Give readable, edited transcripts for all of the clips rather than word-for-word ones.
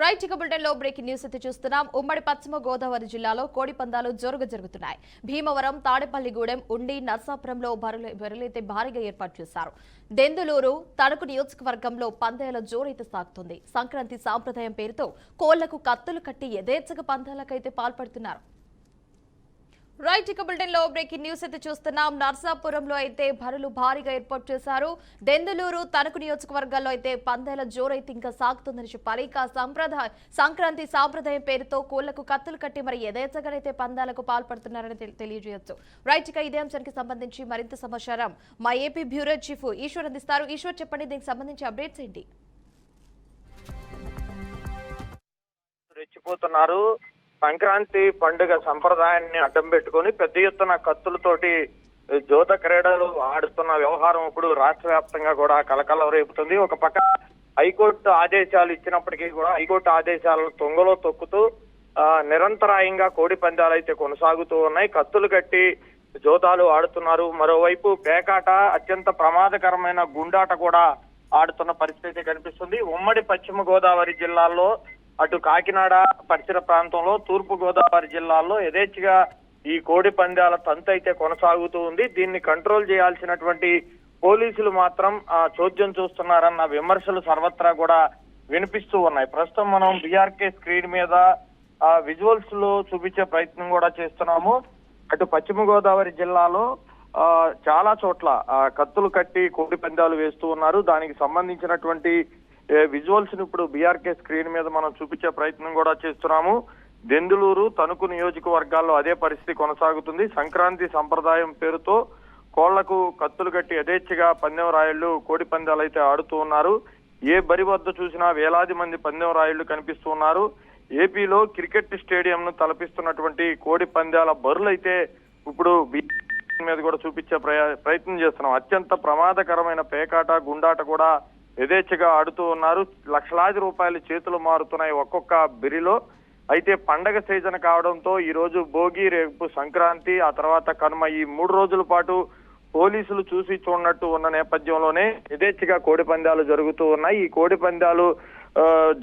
Right ఇక బులెటిన్లో breaking news అయితే చూస్తున్నాం. ఉమ్మడి పశ్చిమ గోదావరి జిల్లాలో కోడి పందాలు జోరుగా జరుగుతున్నాయి. భీమవరం, తాడేపల్లిగూడెం, ఉండి, నర్సాపురంలో బరులైతే భారీగా ఏర్పాటు చేశారు. దెందులూరు, తణుకు నియోజకవర్గంలో పందేల జోరైతే సాగుతుంది. సంక్రాంతి సాంప్రదాయం పేరుతో కోళ్లకు కత్తులు కట్టి యథేచ్ఛగా పందాలకైతే పాల్పడుతున్నారు. రైట్ ఇక బులెటిన్ లో బ్రేకింగ్ న్యూస్ అయితే చూస్తున్నాం. నర్సాపురంలో అయితే బరులు భారీగా ఏర్పాటు చేశారు. దెందులూరు, తణుకు నియోజకవర్గాల్లో అయితే పందేల జోరైతే ఇంకా సాగుతుందని చెప్పాలి. ఇక సంక్రాంతి సాంప్రదాయం పేరుతో కోళ్లకు కత్తులు కట్టి మరి యథేచ్ఛగానైతే పందాలకు పాల్పడుతున్నారని తెలియజేయొచ్చు. రైట్ ఇక ఇదే అంశానికి సంబంధించి మరింత సమాచారం మా ఏపీ బ్యూరో చీఫ్ ఈశ్వర్ అందిస్తారు. ఈశ్వర్, చెప్పండి, దీనికి సంబంధించి అప్డేట్స్ ఏంటి? రెచ్చిపోతున్నారు. సంక్రాంతి పండుగ సంప్రదాయాన్ని అడ్డం పెట్టుకుని పెద్ద ఎత్తున కత్తులతోటి జోత క్రీడలు ఆడుతున్న వ్యవహారం ఇప్పుడు రాష్ట్ర వ్యాప్తంగా కూడా కలకలం రేపుతుంది. ఒక పక్క హైకోర్టు ఆదేశాలు ఇచ్చినప్పటికీ కూడా హైకోర్టు ఆదేశాలను తొంగలో తొక్కుతూ నిరంతరాయంగా కోడి పందాలు అయితే కొనసాగుతూ ఉన్నాయి. కత్తులు కట్టి జోతాలు ఆడుతున్నారు. మరోవైపు పేకాట, అత్యంత ప్రమాదకరమైన గుండాట కూడా ఆడుతున్న పరిస్థితి కనిపిస్తుంది. ఉమ్మడి పశ్చిమ గోదావరి జిల్లాల్లో, అటు కాకినాడ పరిసర ప్రాంతంలో, తూర్పు గోదావరి జిల్లాల్లో యథేచ్ఛగా ఈ కోడి పందాల తంతు అయితే కొనసాగుతూ ఉంది. దీన్ని కంట్రోల్ చేయాల్సినటువంటి పోలీసులు మాత్రం చోద్యం చూస్తున్నారన్న విమర్శలు సర్వత్రా కూడా వినిపిస్తూ ఉన్నాయి. ప్రస్తుతం మనం బీఆర్కే స్క్రీన్ మీద విజువల్స్ లో చూపించే ప్రయత్నం కూడా చేస్తున్నాము. అటు పశ్చిమ గోదావరి జిల్లాలో చాలా చోట్ల కత్తులు కట్టి కోడి పందాలు వేస్తూ ఉన్నారు. దానికి సంబంధించినటువంటి విజువల్స్ ని ఇప్పుడు బీఆర్కే స్క్రీన్ మీద మనం చూపించే ప్రయత్నం కూడా చేస్తున్నాము. దెందులూరు, తణుకు నియోజకవర్గాల్లో అదే పరిస్థితి కొనసాగుతుంది. సంక్రాంతి సంప్రదాయం పేరుతో కోళ్లకు కత్తులు కట్టి యథేచ్ఛగా పందెం రాయుళ్లు కోడి పందాలు అయితే ఆడుతూ ఉన్నారు. ఏ బరి వద్ద చూసినా వేలాది మంది పందెం రాయుళ్లు కనిపిస్తూ ఉన్నారు. ఏపీలో క్రికెట్ స్టేడియం ను తలపిస్తున్నటువంటి కోడి పందాల బరులైతే ఇప్పుడు మీద కూడా చూపించే ప్రయత్నం చేస్తున్నాం. అత్యంత ప్రమాదకరమైన పేకాట, గుండాట కూడా యథేచ్ఛగా ఆడుతూ ఉన్నారు. లక్షలాది రూపాయలు చేతులు మారుతున్నాయి ఒక్కొక్క బిరిలో. అయితే పండగ సీజన్ కావడంతో ఈ రోజు భోగి, రేపు సంక్రాంతి, ఆ తర్వాత కనుమ, ఈ 3 రోజుల పాటు పోలీసులు చూసి చూడనట్టు ఉన్న నేపథ్యంలోనే యథేచ్ఛగా కోడి పందాలు జరుగుతూ ఉన్నాయి. ఈ కోడి పందాలు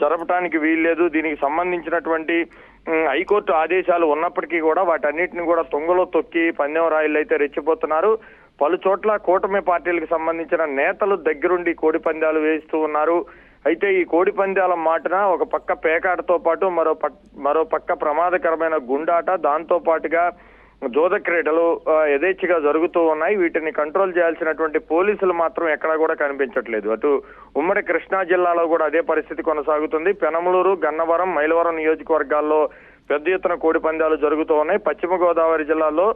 జరపడానికి వీల్లేదు. దీనికి సంబంధించినటువంటి హైకోర్టు ఆదేశాలు ఉన్నప్పటికీ కూడా వాటన్నిటిని కూడా తొంగలో తొక్కి పందెం రాయిలు అయితే రెచ్చిపోతున్నారు. పలు చోట్ల కూటమి పార్టీలకు సంబంధించిన నేతలు దగ్గరుండి కోడి పందాలు వేస్తూ ఉన్నారు. అయితే ఈ కోడి పందాల మాటన ఒక పక్క పేకాటతో పాటు మరో పక్క ప్రమాదకరమైన గుండాట, దాంతో పాటుగా జోద క్రీడలు యథేచ్ఛగా జరుగుతూ ఉన్నాయి. వీటిని కంట్రోల్ చేయాల్సినటువంటి పోలీసులు మాత్రం ఎక్కడా కూడా కనిపించట్లేదు. అటు ఉమ్మడి కృష్ణా జిల్లాలో కూడా అదే పరిస్థితి కొనసాగుతుంది. పెనమలూరు, గన్నవరం, మైలవరం నియోజకవర్గాల్లో పెద్ద ఎత్తున కోడి పందాలు జరుగుతూ ఉన్నాయి. పశ్చిమ గోదావరి జిల్లాలో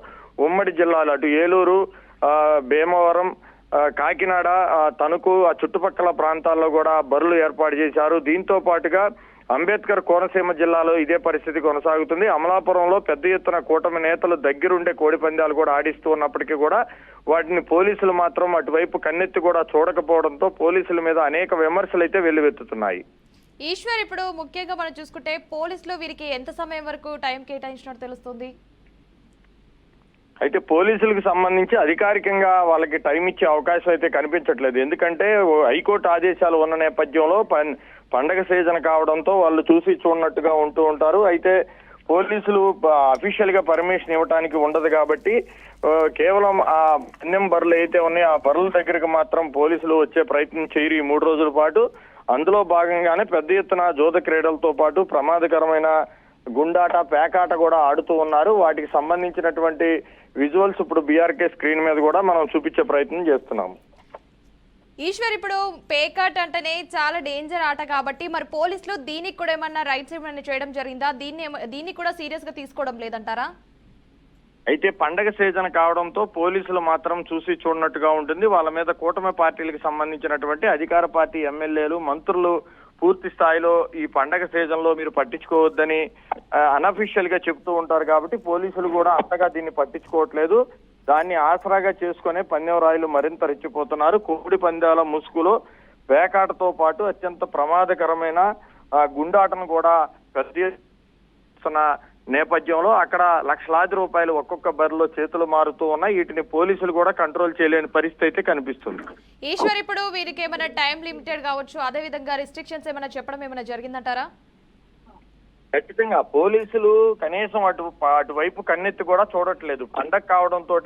ఉమ్మడి జిల్లాలు అటు ఏలూరు, భీమవరం, కాకినాడ, తణుకు, ఆ చుట్టుపక్కల ప్రాంతాల్లో కూడా బరులు ఏర్పాటు చేశారు. దీంతో పాటుగా అంబేద్కర్ కోనసీమ జిల్లాలో ఇదే పరిస్థితి కొనసాగుతుంది. అమలాపురంలో పెద్ద ఎత్తున కూటమి నేతలు దగ్గరుండే కోడి పందాలు కూడా ఆడిస్తూ ఉన్నప్పటికీ కూడా వాటిని పోలీసులు మాత్రం అటువైపు కన్నెత్తి కూడా చూడకపోవడంతో పోలీసుల మీద అనేక విమర్శలు అయితే వెల్లువెత్తుతున్నాయి. ఈశ్వర్, ఇప్పుడు ముఖ్యంగా మనం చూసుకుంటే పోలీసులు వీరికి ఎంత సమయం వరకు టైం కేటాయించినట్టు తెలుస్తుంది? అయితే పోలీసులకు సంబంధించి అధికారికంగా వాళ్ళకి టైం ఇచ్చే అవకాశం అయితే కనిపించట్లేదు. ఎందుకంటే హైకోర్టు ఆదేశాలు ఉన్న నేపథ్యంలో పండగ సీజన్ కావడంతో వాళ్ళు చూసి చూడనట్టుగా ఉంటూ ఉంటారు. అయితే పోలీసులు అఫీషియల్ గా పర్మిషన్ ఇవ్వడానికి ఉండదు కాబట్టి కేవలం ఆ పందెం బరులు అయితే ఉన్నాయో ఆ బరుల దగ్గరకు మాత్రం పోలీసులు వచ్చే ప్రయత్నం చేయరు ఈ 3 రోజుల పాటు. అందులో భాగంగానే పెద్ద ఎత్తున జోద క్రీడలతో పాటు ప్రమాదకరమైన గుండాట, పేకాట కూడా ఆడుతూ ఉన్నారు. వాటికి సంబంధించినటువంటి విజువల్స్ ఇప్పుడు బీఆర్కే స్క్రీన్ మీద కూడా మనం చూపించే ప్రయత్నం చేస్తున్నాము. ఈశ్వర్, ఇప్పుడు పేకాట్ అంటేనే చాలా డేంజర్ ఆట కాబట్టి మరి పోలీసులు దీనికి కూడా ఏమన్నా రైట్స్ ఏమైనా చేయడం జరిగిందా? దీన్ని కూడా సీరియస్ గా తీసుకోవడం లేదంటారా? అయితే పండగ సీజన్ కావడంతో పోలీసులు మాత్రం చూసి చూడనట్టుగా ఉంటుంది. వాళ్ళ మీద కూటమి పార్టీలకు సంబంధించినటువంటి అధికార పార్టీ ఎమ్మెల్యేలు, మంత్రులు పూర్తి స్థాయిలో ఈ పండగ సీజన్ లో మీరు పట్టించుకోవద్దని అనఫీషియల్ గా చెప్తూ ఉంటారు కాబట్టి పోలీసులు కూడా అంతగా దీన్ని పట్టించుకోవట్లేదు. దాన్ని ఆసరాగా చేసుకునే పందెం రాయులు మరింత రెచ్చిపోతున్నారు. కోడి పందాల ముసుగులో పేకాటతో పాటు అత్యంత ప్రమాదకరమైన గుండాటను కూడా పెద్ద నేపథ్యంలో అక్కడ లక్షలాది రూపాయలు ఒక్కొక్క బరిలో చేతులు మారుతూ ఉన్నాయి. వీటిని పోలీసులు కూడా కంట్రోల్ చేయలేని పరిస్థితి అయితే కనిపిస్తుంది. ఈశ్వర్, ఇప్పుడు వీరికి ఏమైనా టైం లిమిటెడ్ కావచ్చు, అదే విధంగా రిస్ట్రిక్షన్స్ ఏమైనా చెప్పడం ఏమైనా జరిగిందంటారా? ఖచ్చితంగా పోలీసులు కనీసం అటువైపు కన్నెత్తి కూడా చూడట్లేదు. పండగ కావడంతో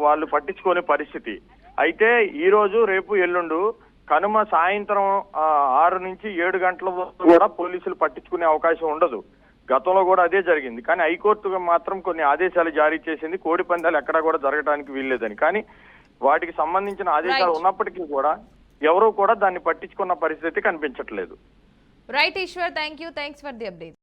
వాళ్ళు పట్టించుకునే పరిస్థితి. అయితే ఈ రోజు రేపు ఎల్లుండు కనుమ సాయంత్రం 6 నుంచి 7 గంటల వరకు కూడా పోలీసులు పట్టించుకునే అవకాశం ఉండదు. గతంలో కూడా అదే జరిగింది. కానీ హైకోర్టు మాత్రం కొన్ని ఆదేశాలు జారీ చేసింది, కోడి పందాలు ఎక్కడా కూడా జరగడానికి వీల్లేదని. కానీ వాటికి సంబంధించిన ఆదేశాలు ఉన్నప్పటికీ కూడా ఎవరూ కూడా దాన్ని పట్టించుకున్న పరిస్థితి కనిపించట్లేదు. Right Eshwar, thanks for the update.